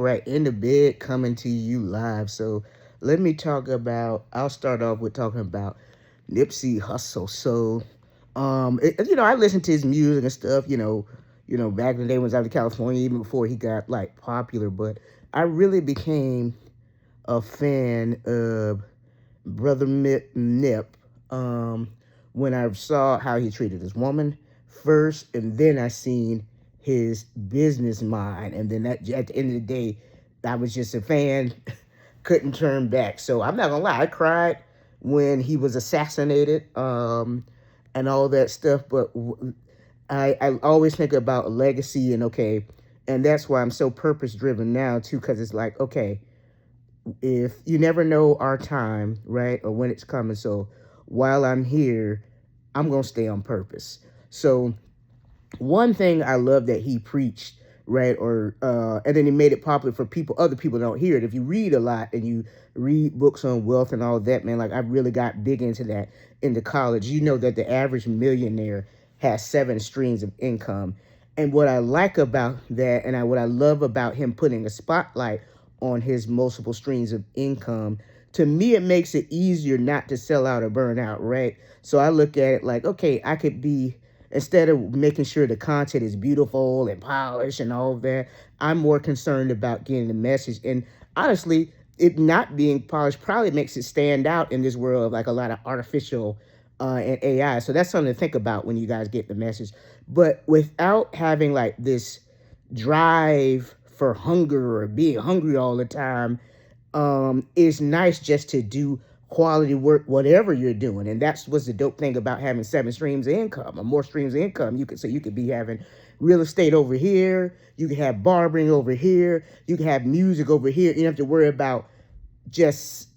Right, in the bed coming to you live. So I'll start off with talking about Nipsey Hussle. I listened to his music and stuff, back in the day when I was out of California, even before he got like popular. But I really became a fan of Nip when I saw how he treated his woman first, and then I seen his business mind, and then that at the end of the day, I was just a fan, couldn't turn back. So I'm not gonna lie, I cried when he was assassinated, and all that stuff. But I always think about legacy and okay, and that's why I'm so purpose driven now too, because it's like okay, if you never know our time, right, or when it's coming. So while I'm here, I'm gonna stay on purpose. So one thing I love that he preached, right, or and then he made it popular for people. Other people don't hear it. If you read a lot and you read books on wealth and all that, man, like I really got big into that into college. You know that the average millionaire has 7 streams of income. And what I like about that, and what I love about him putting a spotlight on his multiple streams of income, to me, it makes it easier not to sell out or burn out, right? So I look at it like, okay, I could be, instead of making sure the content is beautiful and polished and all of that, I'm more concerned about getting the message. And honestly, it not being polished probably makes it stand out in this world of like a lot of artificial and AI. So that's something to think about when you guys get the message. But without having like this drive for hunger or being hungry all the time, it's nice just to do quality work, whatever you're doing. And that's what's the dope thing about having 7 streams of income or more streams of income. You could be having real estate over here, you can have barbering over here, you can have music over here. You don't have to worry about just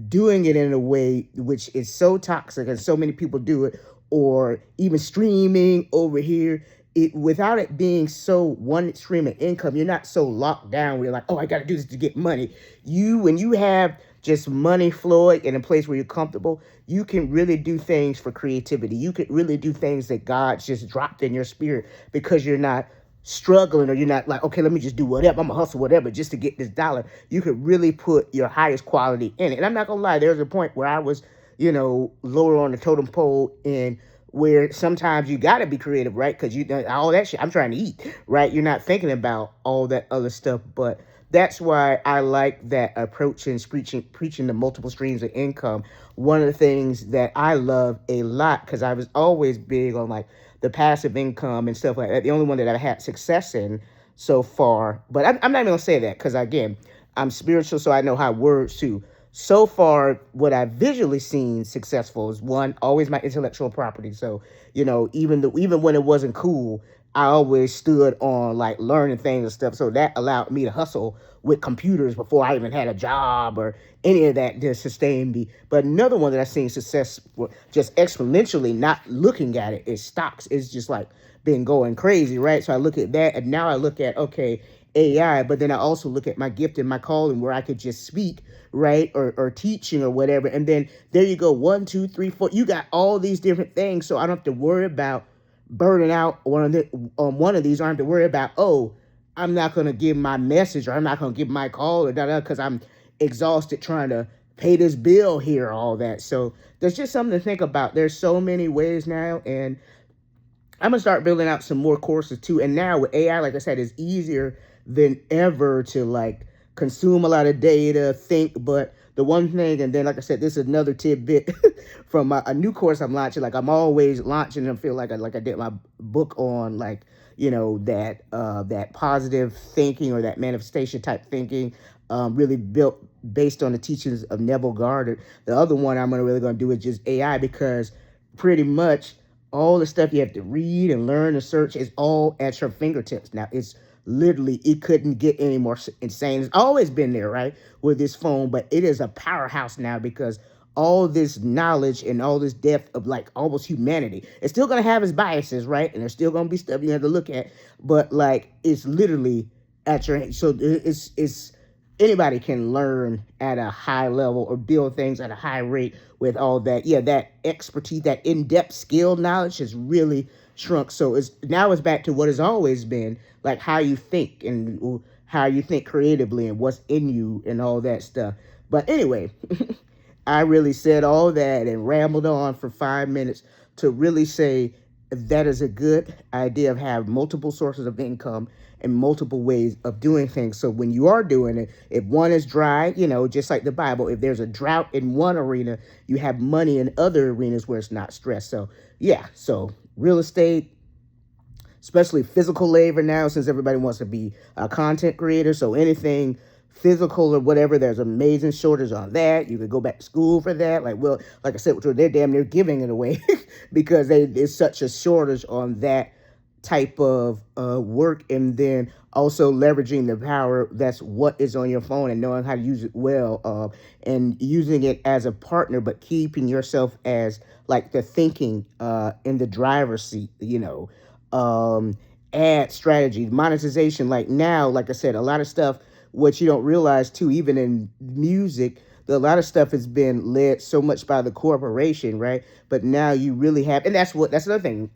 doing it in a way which is so toxic and so many people do it, or even streaming over here. Without it being so one stream of income, you're not so locked down where you're like, oh, I got to do this to get money. When you have just money flowing in a place where you're comfortable, you can really do things for creativity. You could really do things that God's just dropped in your spirit because you're not struggling, or you're not like, okay, let me just do whatever, I'm gonna hustle whatever just to get this dollar. You could really put your highest quality in it. And I'm not gonna lie, there's a point where I was, lower on the totem pole, and where sometimes you got to be creative, right? Because all that shit, I'm trying to eat, right? You're not thinking about all that other stuff. But that's why I like that approach and preaching the multiple streams of income. One of the things that I love a lot, because I was always big on like the passive income and stuff like that. The only one that I've had success in so far, but I'm not even gonna say that because again, I'm spiritual, so I know how words too. So far, what I've visually seen successful is one, always my intellectual property. So, even when it wasn't cool, I always stood on like learning things and stuff. So that allowed me to hustle with computers before I even had a job or any of that to sustain me. But another one that I've seen success just exponentially, not looking at it, is stocks. It's just like been going crazy, right? So I look at that, and now I look at, okay, AI, but then I also look at my gift and my calling where I could just speak, right? Or teaching or whatever. And then there you go, 1, 2, 3, 4. You got all these different things. So I don't have to worry about burning out on one of these. I don't have to worry about, oh, I'm not going to give my message, or I'm not going to give my call, or because I'm exhausted trying to pay this bill here, all that. So there's just something to think about. There's so many ways now, and I'm gonna start building out some more courses too. And now with AI, like I said, it's easier than ever to like consume a lot of data, think. But the one thing, and then like I said, this is another tidbit from a new course I'm launching. Like I'm always launching, and feel like I did my book on like that positive thinking or that manifestation type thinking, really built based on the teachings of Neville Goddard. The other one I'm gonna do is just AI, because pretty much all the stuff you have to read and learn and search is all at your fingertips. Now, it's literally, it couldn't get any more insane. It's always been there, right, with this phone, but it is a powerhouse now because all this knowledge and all this depth of like almost humanity. It's still going to have its biases, right? And there's still going to be stuff you have to look at, but like it's literally at your, so it's anybody can learn at a high level or build things at a high rate with all that. Yeah, that expertise, that in-depth skill knowledge has really shrunk. So it's back to what has always been, like how you think and how you think creatively and what's in you and all that stuff. But anyway, I really said all that and rambled on for 5 minutes to really say that is a good idea of having multiple sources of income and multiple ways of doing things. So when you are doing it, if one is dry, just like the Bible, if there's a drought in one arena, you have money in other arenas where it's not stressed. So yeah, so real estate, especially physical labor now, since everybody wants to be a content creator. So anything physical or whatever, there's amazing shortage on that. You could go back to school for that. Like I said, they're damn near giving it away because there's such a shortage on that type of work. And then also leveraging the power that's what is on your phone and knowing how to use it well, and using it as a partner, but keeping yourself as like the thinking in the driver's seat, ad strategy, monetization. Like now, like I said, a lot of stuff, what you don't realize too, even in music, a lot of stuff has been led so much by the corporation, right? But now you really have, and that's another thing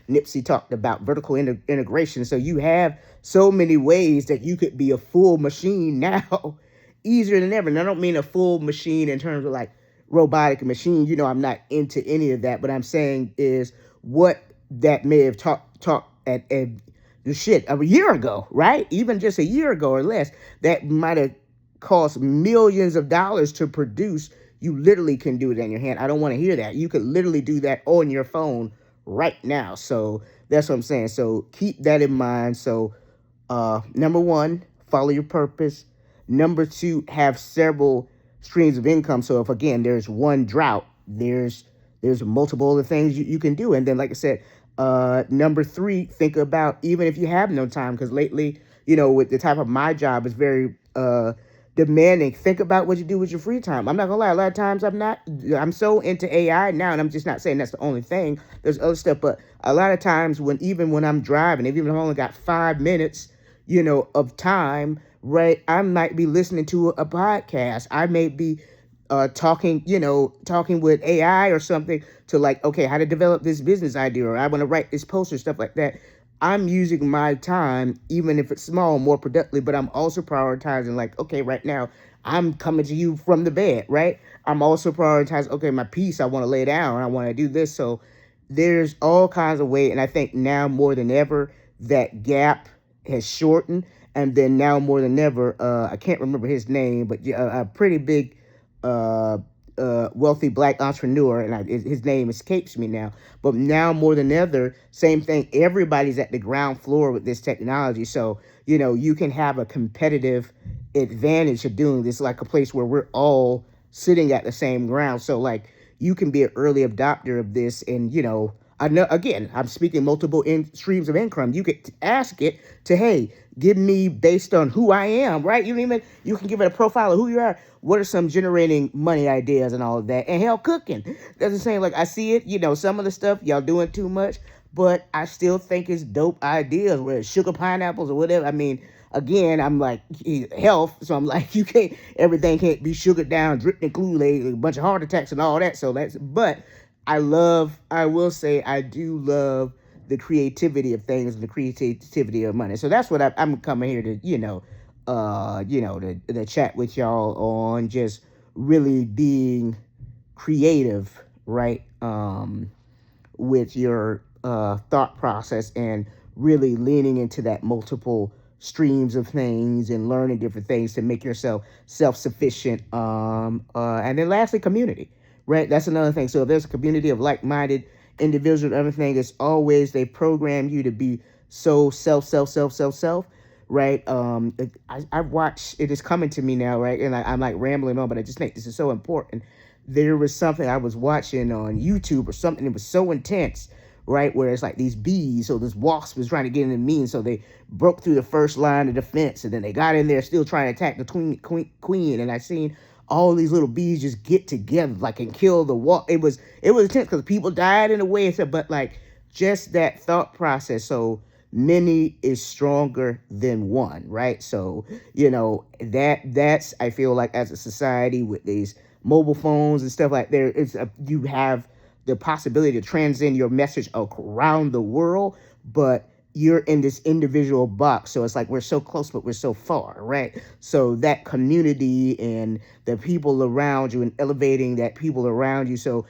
Nipsey talked about, vertical integration. So you have so many ways that you could be a full machine now, easier than ever. And I don't mean a full machine in terms of like robotic machine. I'm not into any of that, but I'm saying is what that may have talked at the shit of a year ago, right? Even just a year ago or less, that might have cost millions of dollars to produce. You literally can do it in your hand. I don't want to hear that. You could literally do that on your phone right now. So that's what I'm saying. So keep that in mind. So number one, follow your purpose. Number two, have several streams of income. So if again there's one drought, there's multiple other things you can do. And then like I said, number three, think about, even if you have no time, because lately, with the type of my job is very demanding, think about what you do with your free time. I'm not gonna lie, a lot of times I'm so into AI now, and I'm just not saying that's the only thing. There's other stuff, but a lot of times when I'm driving, even if I've only got 5 minutes, of time, right, I might be listening to a podcast. I may be talking with AI or something to like, okay, how to develop this business idea, or I want to write this poster, stuff like that. I'm using my time, even if it's small, more productively, but I'm also prioritizing like, okay, right now I'm coming to you from the bed, right? I'm also prioritizing, okay, my piece, I want to lay down, I want to do this. So there's all kinds of ways. And I think now more than ever, that gap has shortened. And then now more than ever, I can't remember his name, but a pretty big wealthy black entrepreneur, and his name escapes me now. But now more than ever, same thing. Everybody's at the ground floor with this technology, so you can have a competitive advantage of doing this, like a place where we're all sitting at the same ground. So like you can be an early adopter of this, and I know, again, I'm speaking multiple streams of income. You could ask it to, hey, give me based on who I am, right? You can give it a profile of who you are. What are some generating money ideas and all of that? And hell, cooking. That's the same. Like I see it, some of the stuff y'all doing too much, but I still think it's dope ideas, where it's sugar pineapples or whatever. I mean, again, I'm like health, so I'm like, everything can't be sugared down, dripped in Kool-Aid, a bunch of heart attacks and all that. So but I will say I do love the creativity of things and the creativity of money. So that's what I'm coming here to, to chat with y'all on, just really being creative, right? With your thought process, and really leaning into that multiple streams of things and learning different things to make yourself self-sufficient. And then lastly, community. Right, that's another thing. So if there's a community of like-minded individuals and everything, it's always, they program you to be so self, right? I watch, it is coming to me now, right? And I'm like rambling on, but I just think this is so important. There was something I was watching on YouTube or something that was so intense, right? Where it's like these bees, so this wasp was trying to get in the mean, so they broke through the first line of defense, and then they got in there still trying to attack the queen. And I seen all these little bees just get together, like, and kill the wall. It was intense because people died in a way. But like just that thought process. So many is stronger than one, right? So that's, I feel like, as a society with these mobile phones and stuff like you have the possibility to transcend your message around the world, but you're in this individual box. So it's like we're so close, but we're so far, right? So that community and the people around you and elevating that people around you. So,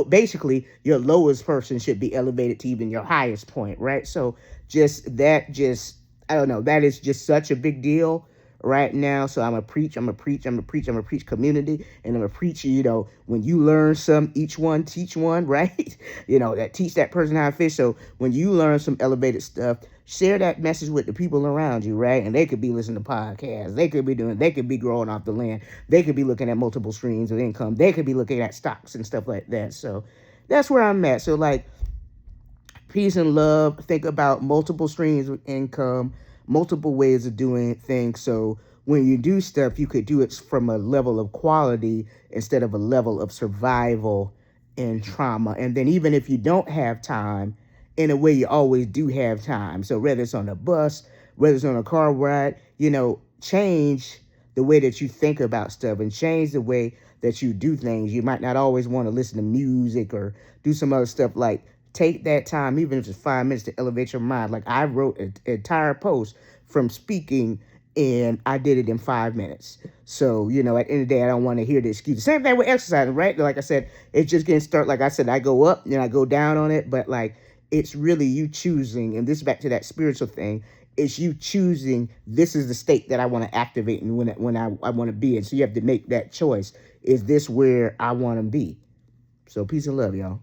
basically your lowest person should be elevated to even your highest point, right? So I don't know, that is just such a big deal right now. So I'm a preach community, and I'm a preach, when you learn some, each one teach one, right? That teach that person how to fish. So when you learn some elevated stuff, share that message with the people around you, right? And they could be listening to podcasts. They could be growing off the land. They could be looking at multiple streams of income. They could be looking at stocks and stuff like that. So that's where I'm at. So like, peace and love. Think about multiple streams of income, multiple ways of doing things. So when you do stuff, you could do it from a level of quality instead of a level of survival and trauma. And then even if you don't have time, in a way you always do have time. So whether it's on a bus, whether it's on a car ride, change the way that you think about stuff and change the way that you do things. You might not always want to listen to music or do some other stuff. Like, take that time, even if it's 5 minutes, to elevate your mind. Like, I wrote an entire post from speaking, and I did it in 5 minutes. So, at the end of the day, I don't want to hear the excuse. Same thing with exercising, right? Like I said, it's just getting started. Like I said, I go up and I go down on it, but like, it's really you choosing, and this is back to that spiritual thing. It's you choosing, this is the state that I want to activate and when I want to be in. So you have to make that choice. Is this where I want to be? So peace and love, y'all.